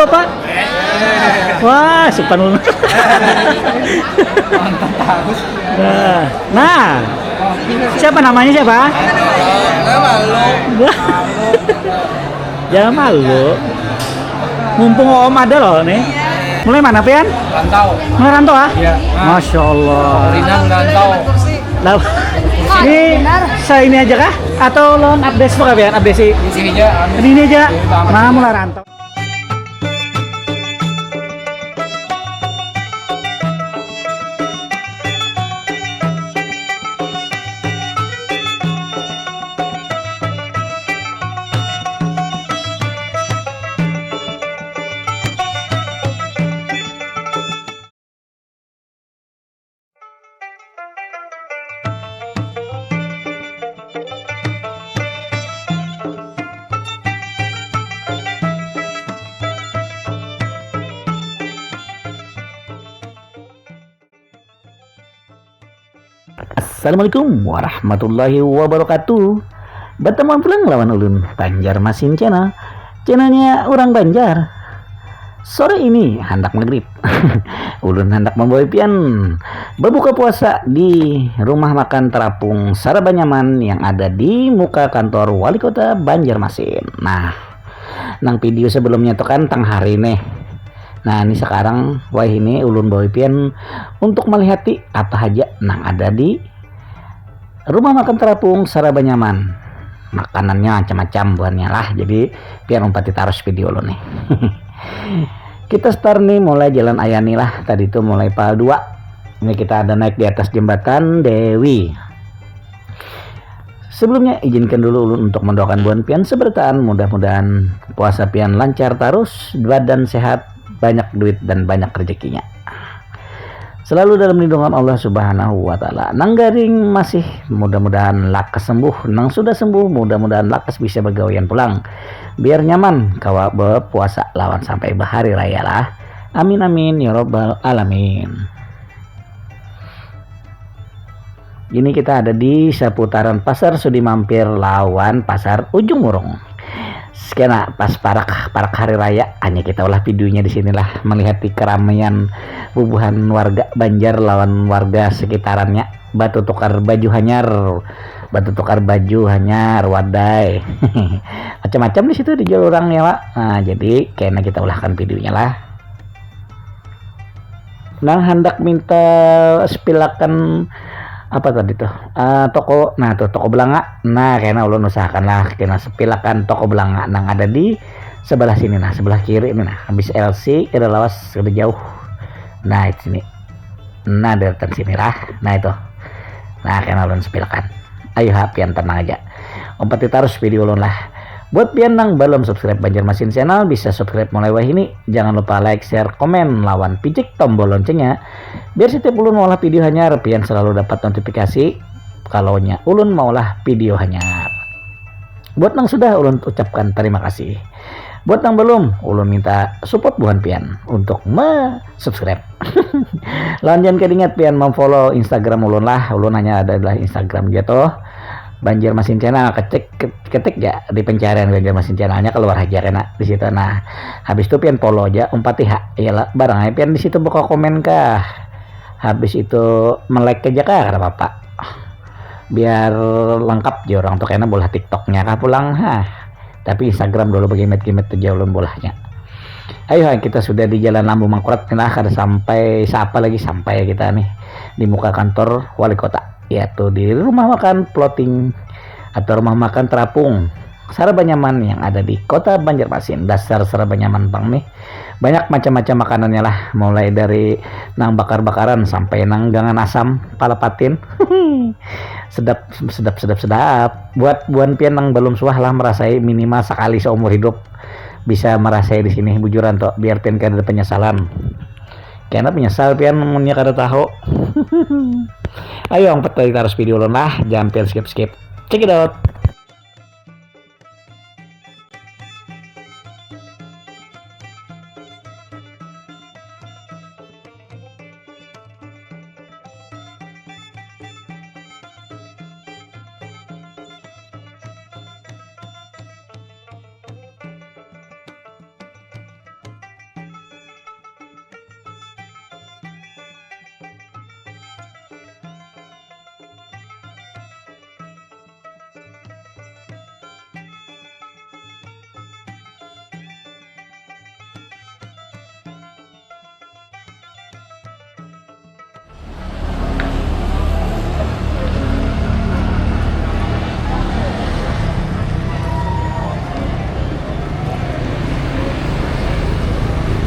Bapak? Wah, subhanallah. Nah, nah, siapa namanya siapa? Jangan malu. Mumpung Om ada loh nih. Mulai mana Pian? Rantau. Mulai rantau ah? Iya. Masya Allah. Rinang rantau. Lah, ini saya ini aja kah? Atau lo update semua Pian? Update sih? Di sini aja. Ini aja. Nah, mulai rantau. Assalamualaikum warahmatullahi wabarakatuh. Bertemu pulang lawan ulun Banjarmasin channelnya orang Banjar. Sore ini hendak maghrib ulun hendak membawa pian berbuka puasa di rumah makan terapung Sarabanyaman yang ada di muka kantor wali kota Banjarmasin. Nah, nang video sebelumnya tuh kan tang hari nih. Nah, ini sekarang wah ini ulun bawa pian untuk melihat apa aja nang ada di rumah makan terapung Sarabanyaman. Makanannya macam-macam buahnya lah. Jadi biar umpati taruh video lo nih. Kita start nih mulai jalan Ayani lah. Tadi itu mulai PAL 2. Ini kita ada naik di atas jembatan Dewi. Sebelumnya izinkan dulu ulun untuk mendoakan buan pian sebertaan. Mudah-mudahan puasa pian lancar terus, badan sehat, banyak duit dan banyak rezekinya. Selalu dalam lindungan Allah Subhanahu wa taala. Nang garing masih mudah-mudahan lakas sembuh. Nang sudah sembuh mudah-mudahan lakas bisa begawian pulang. Biar nyaman kawa berpuasa lawan sampai bahari raya lah. Amin amin ya robbal alamin. Ini kita ada di seputaran Pasar Sudi Mampir lawan Pasar Ujung Murung. Sekena pas parak hari raya hanya kita ulah videonya di sinilah melihat di keramaian bubuhan warga Banjar lawan warga sekitarannya. Batu tukar baju hanyar wadai macam-macam di situ di jalur orangnya Pak. Nah, jadi kayaknya kita ulahkan videonya lah. Nah, hendak minta spilakan apa tadi tuh toko. Nah tuh toko belanga. Nah kayaknya ulun usahakan lah kena sepilakan toko belanga nang ada di sebelah sini. Nah sebelah kiri ini nah habis LC ada lawas udah jauh. Nah itu sini. Nah dari sini lah. Nah itu. Nah kayaknya ulun sepilakan. Ayo pian tenang aja. Umpati terus video ulun lah. Buat pian nang belum subscribe Banjarmasin channel bisa subscribe mulai wah ini. Jangan lupa like, share, komen, lawan picik tombol loncengnya. Biar setiap ulun maulah video hanyar pian selalu dapat notifikasi kalau nya ulun maulah video hanyar. Buat nang sudah ulun ucapkan terima kasih. Buat nang belum ulun minta support buhan pian untuk subscribe. Lawan jangan kedingat pian follow Instagram ulun lah. Ulun hanya adalah Instagram gitu. Banjarmasin channel ketik ya di pencarian Banjarmasin channelnya keluar aja kena di situ. Nah habis itu pian follow aja umpati hak iyalah barangnya pian di situ buka komen kah, habis itu like aja kah ada apa biar lengkap aja orang tuh kayaknya bola tiktoknya kah pulang tapi Instagram dulu bagaimana tuh jauh bolahnya. Ayo kita sudah di jalan Lambu Mangkurat nah ada sampai sampai kita nih di muka kantor wali kota, yaitu di rumah makan plotting atau rumah makan terapung Sarabanyaman yang ada di kota Banjarmasin. Dasar Sarabanyaman bang nih banyak macam-macam makanannya lah, mulai dari nang bakar-bakaran sampai nang gangan asam palapatin. sedap. Buat buan pian nang belum suah lah merasai minimal sekali seumur hidup bisa merasai di sini bujuran toh biar pian kada ada penyesalan. Karena penyesal pian munnya kada tahu. Ayo angkat tadi taruh video lo lah, jangan pian skip. Check it out.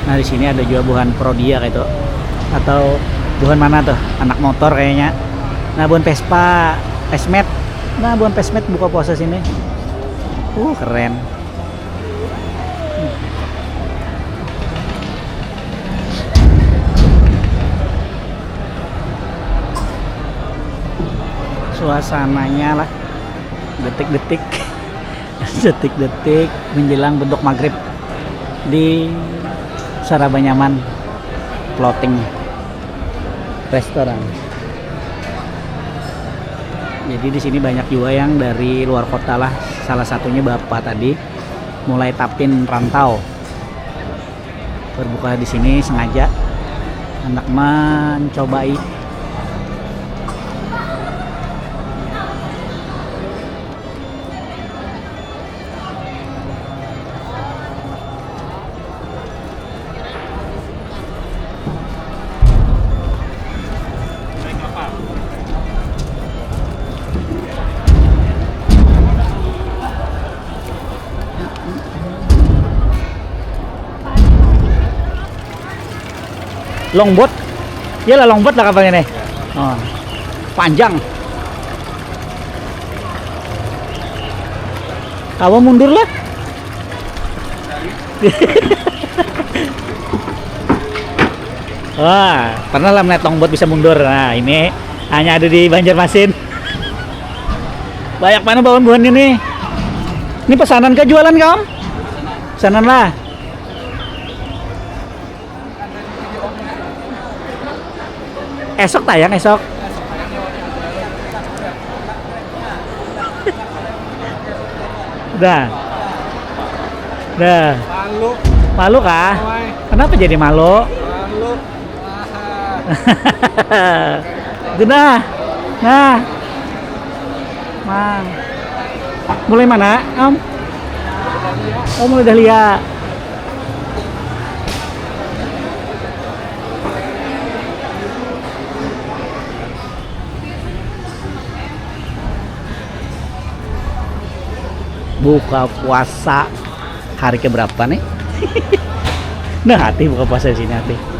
Nah di sini ada juga buhan Prodia kayak itu, atau buhan mana tuh, anak motor kayaknya. Nah buhan Vespa, Esmet. Nah buhan Esmet buka puasa sini. Keren. Suasananya lah detik-detik detik-detik menjelang bentuk maghrib di Sarabanyaman Floating Restoran. Jadi di sini banyak juga yang dari luar kota lah. Salah satunya bapak tadi mulai Tapin rantau berbuka di sini sengaja anak mencobai. Longboat, ya lah longboat lah kapalnya nih. Oh, panjang. Kamu mundur lah. Wah, pernah lah melihat longboat bisa mundur. Nah, ini hanya ada di Banjarmasin. Banyak mana bawaan ini. Ini pesanan ke jualan kamu? Pesanan lah. Esok tayang esok. Udah. Malu kah? Kenapa jadi malu? Udah. Nah. Mulai mana, Om? Oh, mulai Dahlia. Buka puasa hari keberapa nih? Nah, hati buka puasa di sini hati.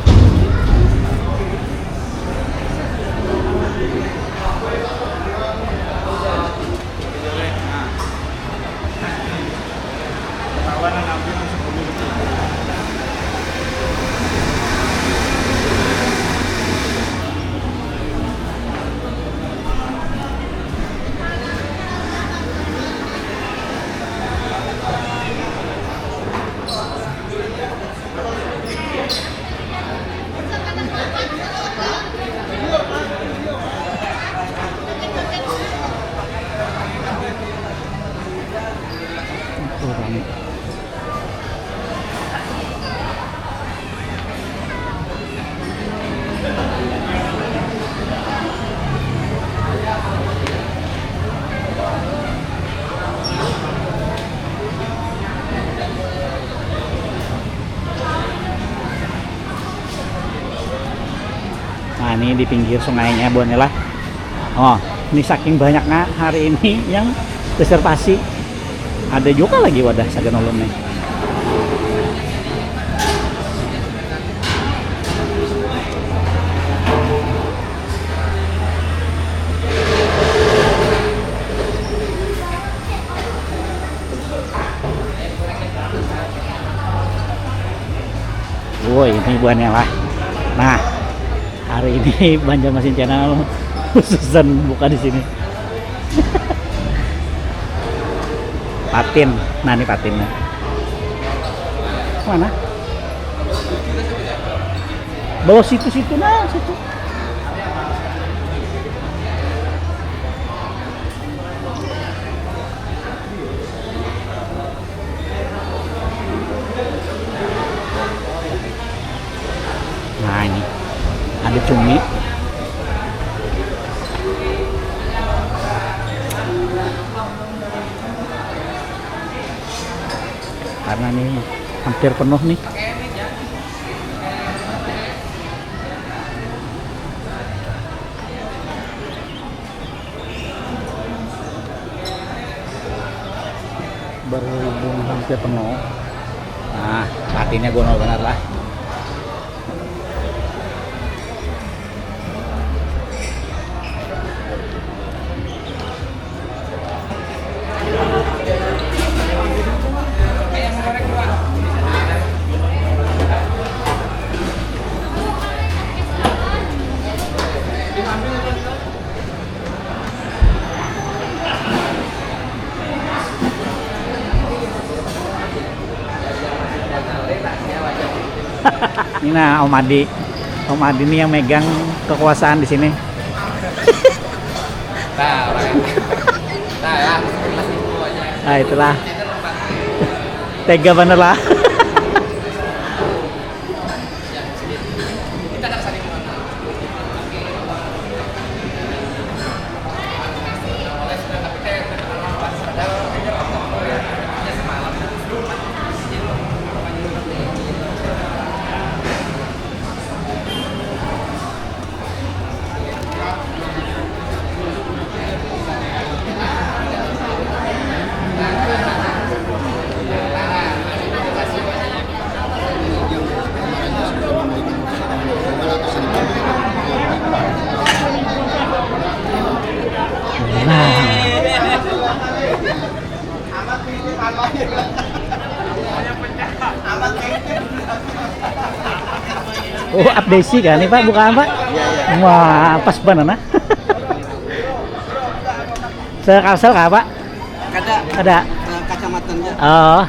Nah ini di pinggir sungainya Bonela. Oh ini saking banyaknya hari ini yang reservasi. Ada juga lagi wadah Saganolon nih. Woi ini buahnya lah. Nah hari ini Banjarmasin Channel khususan buka di sini. Patin, nah ini patinnya. Mana? Bawa situ-situ nah, situ. Nah ini ada cumi. Karena ini hampir penuh nih. Berhubung hampir penuh. Nah, patinnya gonol benar lah. Ini nah Om Adi. Om Adi ini yang megang kekuasaan di sini. Nah, itulah. Tega bener lah. Oh, update kan nih Pak, bukan Pak? Iya. Wah, pas banget nah. Sekalsel kah Pak? Ada. Kacamatanya. Oh.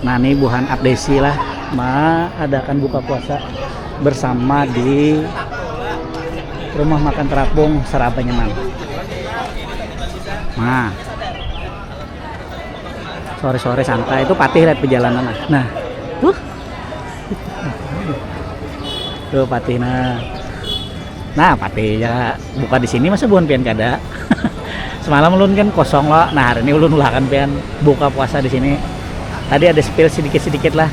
Nah, ini buhan update lah. Adakan buka puasa bersama di Rumah Makan Terapung Seraba Nyaman. Nah, sore-sore santai itu patih lihat perjalanan. Nah, tuh patih nah patih ya buka di sini masa bukan pian kada. Semalam ulun kan kosong loh. Nah, hari ini ulun ulakan pian buka puasa di sini. Tadi ada spill sedikit-sedikit lah.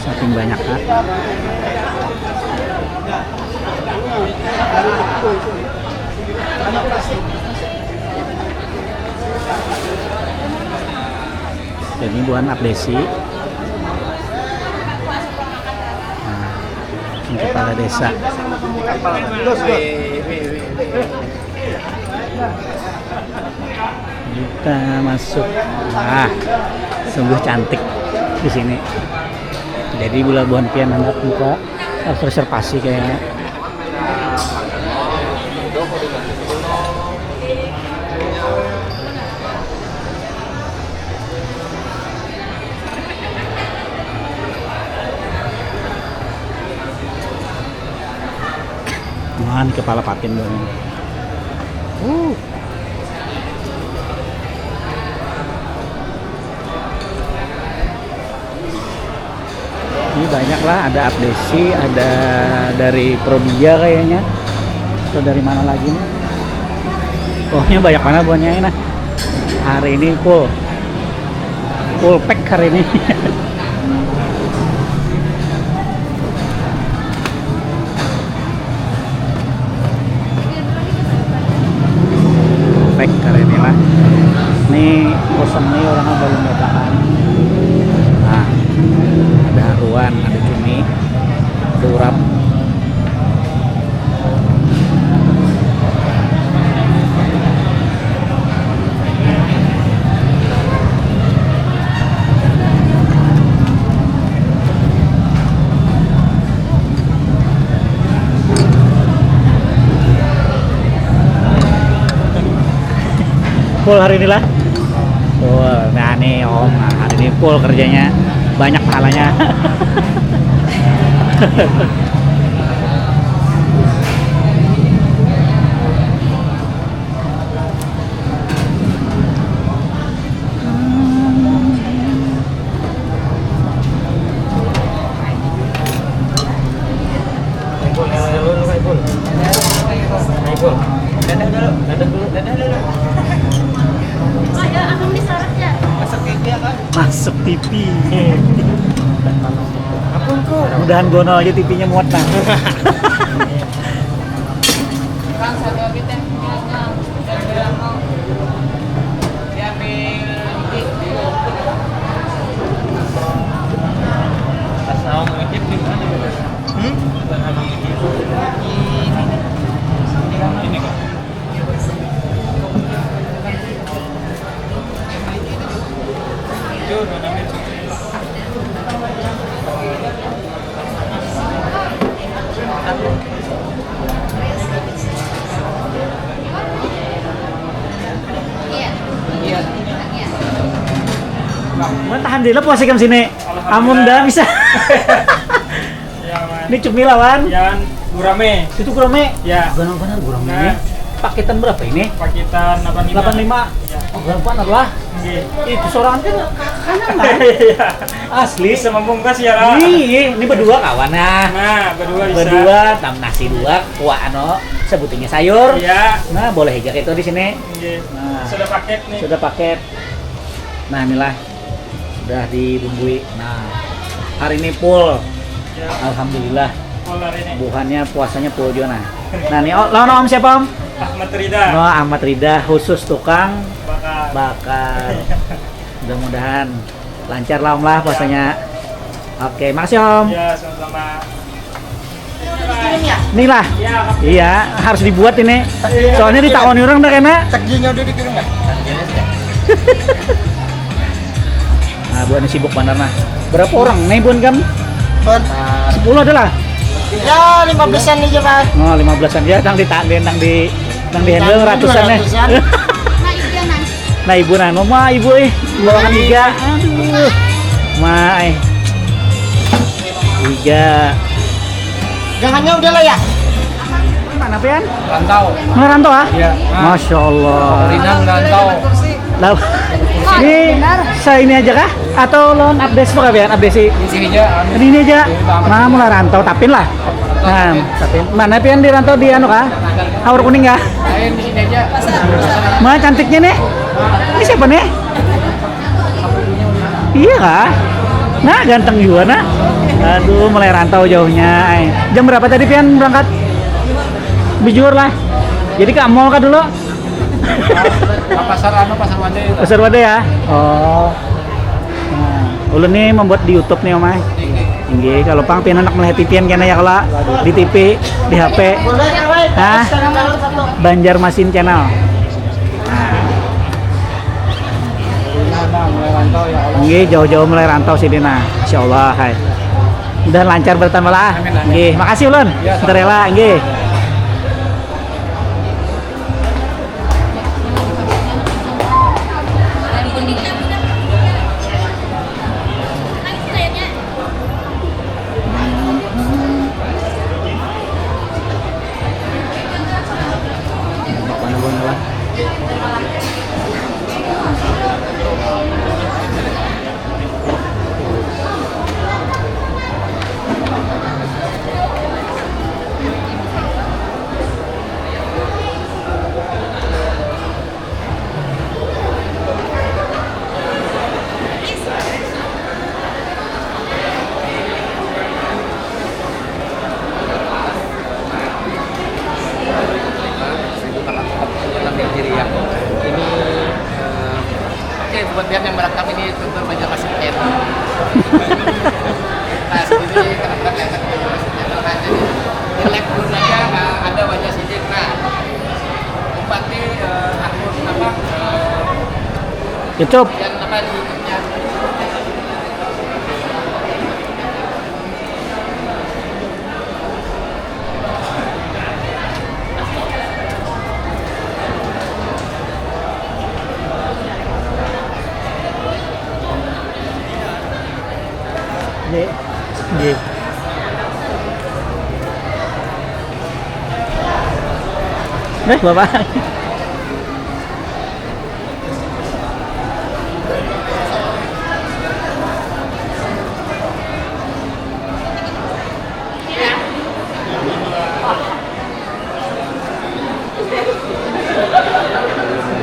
Saking banyak kan. Jadi buan updesi. Nah, ini kepala desa. Kita masuk. Nah, sungguh cantik di sini. Jadi bulan pian hendak buka harus reservasi kayaknya. Man, kepala patin dong. Ini banyak lah, ada updesi, ada dari Probia kayaknya, atau dari mana lagi nih? Pokoknya banyak mana buahnya ini. Nah, hari ini full pack hari ini. Pack hari ini lah. Nih kosong nih orangnya belum datang. Nah, ada haruan, ada cumi, ada urap. Full hari ini lah. Full. Nah nih Om, nah, hari ini full kerjanya, banyak pahalanya. Masuk TV. Mudahan gono aja TV-nya muat nah. Alhamdulillah puasa kam sini. Amun dah bisa. Ya, Man. Ini cumi lawan. Yan, gurame. Itu gurame. Ya. Benar-benar gurame Nah. ini. Paketan berapa ini? Pakitan 85. 85. Ya. Oh, berapa adalah? Nggih. Itu seorang kan kanan lah. Iya. Asli. Bisa membungkas ya, Ra. Ini berdua kawan nah. Nah, berdua bisa. Berdua tam nasi dua, kuah ano, sebutinnya sayur. Iya. Nah, boleh aja itu di sini. Nggih. Nah. Sudah paket nih. Sudah paket. Nah, inilah sudah dibumbui. Nah, hari ini full. Ya. Alhamdulillah. Polar ini. Bukannya puasanya full juga nah. Nah, nih lawan Om siapa Om? Ahmad Rida. Oh, Ahmad Rida khusus tukang Bakar. bakar. Mudah-mudahan lancar lah Om lah puasanya. Oke, makasih Om. Ya, sama-sama. Nih lah. Ya, Iya, harus dibuat ini. Soalnya ditakoni orang dah kena. takjinya udah dikirim nggak? Nah, buat sibuk benar nah. Berapa orang nih Bun kan? 10 adalah. Ya 15-an aja Pak. Oh, 15-an ya, nang di handle ratusan ya. Nah, ibu nah, mama ibu bawakan iga. Aduh. Ma iga. Jangannya udah lah ya. Mana pian? Rantau. Merantau ah? Iya. Masya Allah. Rinang rantau. Lah, ini saya ini aja kah? Atau loan update semua pian? Update sih. Di sini aja. Ini aja. Nah, mulai rantau tapin lah. Nah, tapin. Mana pian di rantau di anu kah? Aur kuning kah? Lain di sini aja. Mana cantiknya nih? Ini siapa nih? Iya kah? Nah, ganteng juga nah. Aduh, mulai rantau jauhnya. Jam berapa tadi pian berangkat? Bujur lah. Jadi ke mall kah dulu? Pasar pasar Wadah itu. Pasar Wadah ya? Oh. Nah, ulun nih membuat di YouTube nih Om. Inggih, kalau pang pian anak melihat TV-an kena ya kalau di TV, di HP. Hah? Banjarmasin Channel. Mulai rantau ya Allah. Nggih, jauh-jauh mulai rantau sih Dina. Insyaallah, hai. Dan lancar bertambah lah. Nggih, makasih ulun. Terela, nggih. Oke, buat biar yang merekam ini tentu Banjarmasin Air. Nah, sendiri kadang-kadang kelihatan Banjarmasin Air. Nah, jadi di lab dulu aja ada wajah sidik. Nah, Bupati akun apa? YouTube. Yang apa di YouTube-nya? Nggih. Nggih. Bapak.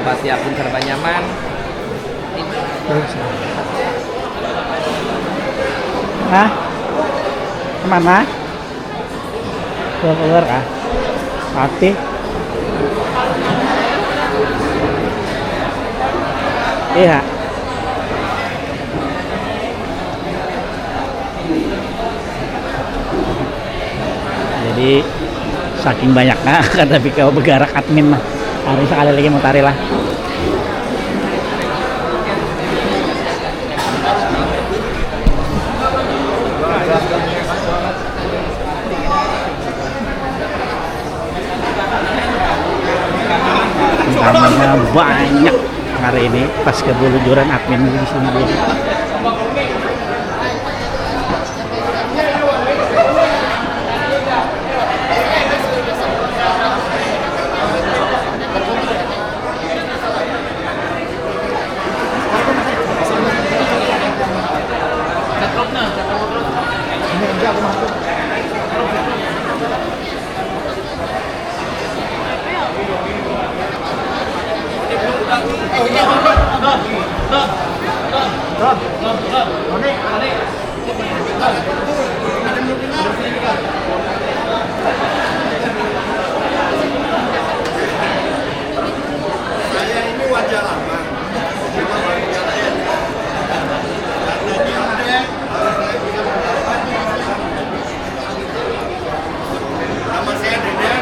Pasti akun serba nyaman. Hah? Kemana? Keluar kah? Mati. Iya. Jadi saking banyaknya kata Bika bergerak admin mah. Hari sekali lagi mau tarik lah. Namanya banyak hari ini pas kebelujuran admin di sini. Nama saya Deden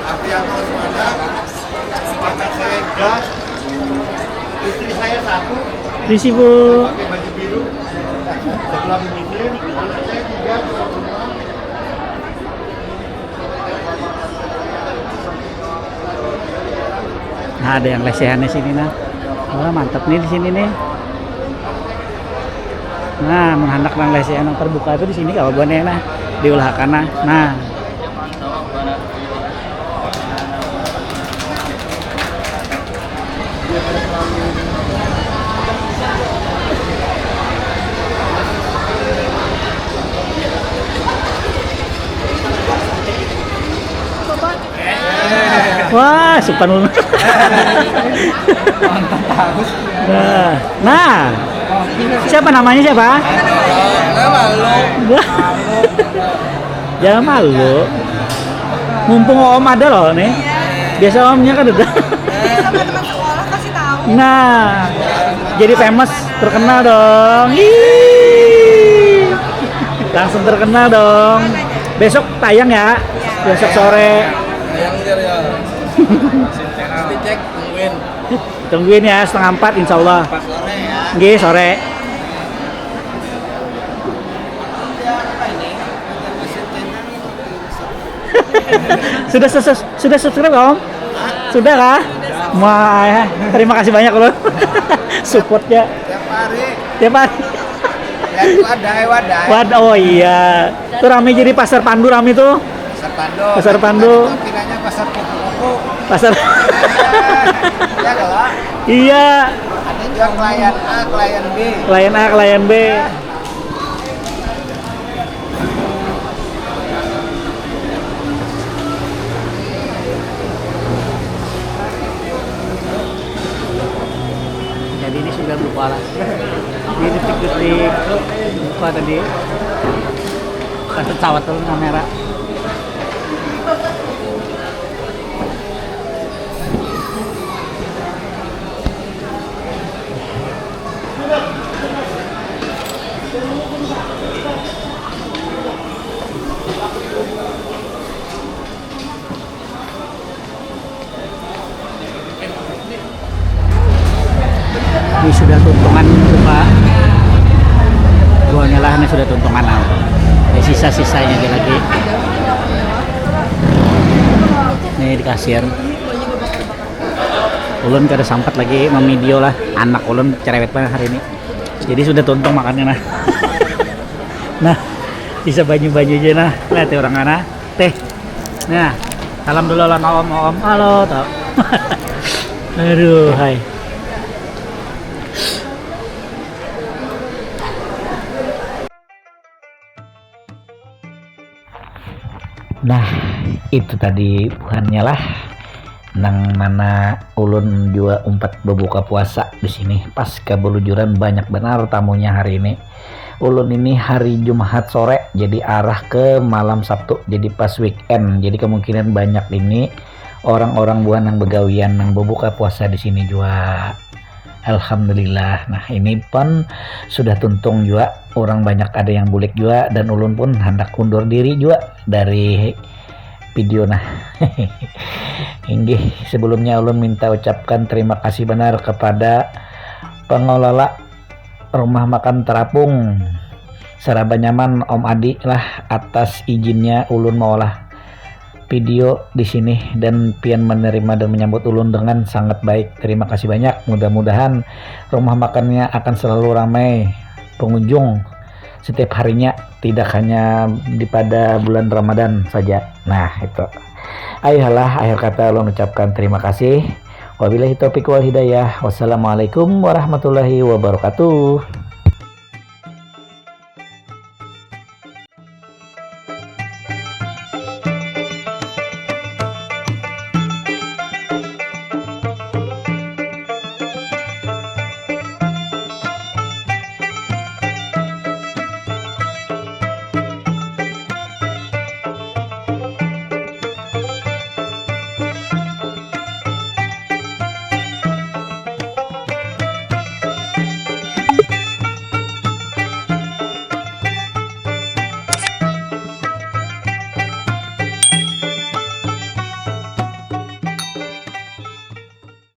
Aprianto Semada. Pacar saya Das. Istri saya satu Risi Bu. pakai baju biru. Setelah menyisir, anak saya 3 keluar rumah. Nah, ada yang lesehan di sini nah. Wah, mantap nih di sini nih. Nah, menghandak nang lesehan yang terbuka itu di sini kalau buannya nah diulahkan nah. Nah, wah, supan lu. Nah, siapa namanya siapa? Wah. Jangan malu. Mumpung om ada loh nih. Biasa omnya kan udah. Sama teman sekolah kasih tahu. Nah, jadi famous, terkenal dong. Ih. Langsung terkenal dong. Besok tayang ya. Besok sore. Cek tungguin. Tungguin ya 3:30 insya Allah. Sore ya. Nggih, sore. Sudah subscribe Om? Sudah kah? Wah, terima kasih banyak loh. Supportnya Tiap hari. tiap hari. Ya wadai. Waduh, oh iya. Tuh rame jadi pasar Pandu rame tuh. Pasar Pandu. Pasar Pandu. Kiranya pasar kupu-kupu. Pasar. Ya kalau Iya. ada juga klien A, klien B. Klien A, klien B. Jadi ini sudah buka lah. Ini detik-detik buka tadi. Kasih cawat tuh kamera. Ini sudah tuntungan buka. Buahnya lah ini sudah tuntungan. Sisa-sisanya aja lagi. Nih di kasir. Ulun kada sempat lagi memvideo lah. Anak ulun cerewet banget hari ini. Jadi sudah tuntung makannya nah. Nah, bisa baju-baju aja nah. Lihat ya orang ana. Teh. Nah, salam dulu lah om. Halo, tau. Aduh, hai. Nah, itu tadi buhannya lah. Nang mana ulun juga umpat berbuka puasa di sini pas kebelujuran banyak benar tamunya hari ini. Ulun ini hari Jumat sore jadi arah ke malam Sabtu jadi pas weekend. Jadi kemungkinan banyak ini orang-orang buhan yang begawian yang berbuka puasa di sini juga. Alhamdulillah. Nah, ini pun sudah tuntung juga. Orang banyak ada yang bulik juga dan ulun pun hendak undur diri juga dari video nah. Inggih, sebelumnya ulun minta ucapkan terima kasih benar kepada pengelola rumah makan terapung Seraba Nyaman Om Adi lah atas izinnya ulun mengolah video di sini dan pian menerima dan menyambut ulun dengan sangat baik. Terima kasih banyak. Mudah-mudahan rumah makannya akan selalu ramai pengunjung setiap harinya, tidak hanya pada bulan Ramadan saja. Nah, itu. Ayolah, akhir kata ulun ucapkan terima kasih. Wabillahi taufiq wal hidayah. Wassalamualaikum warahmatullahi wabarakatuh.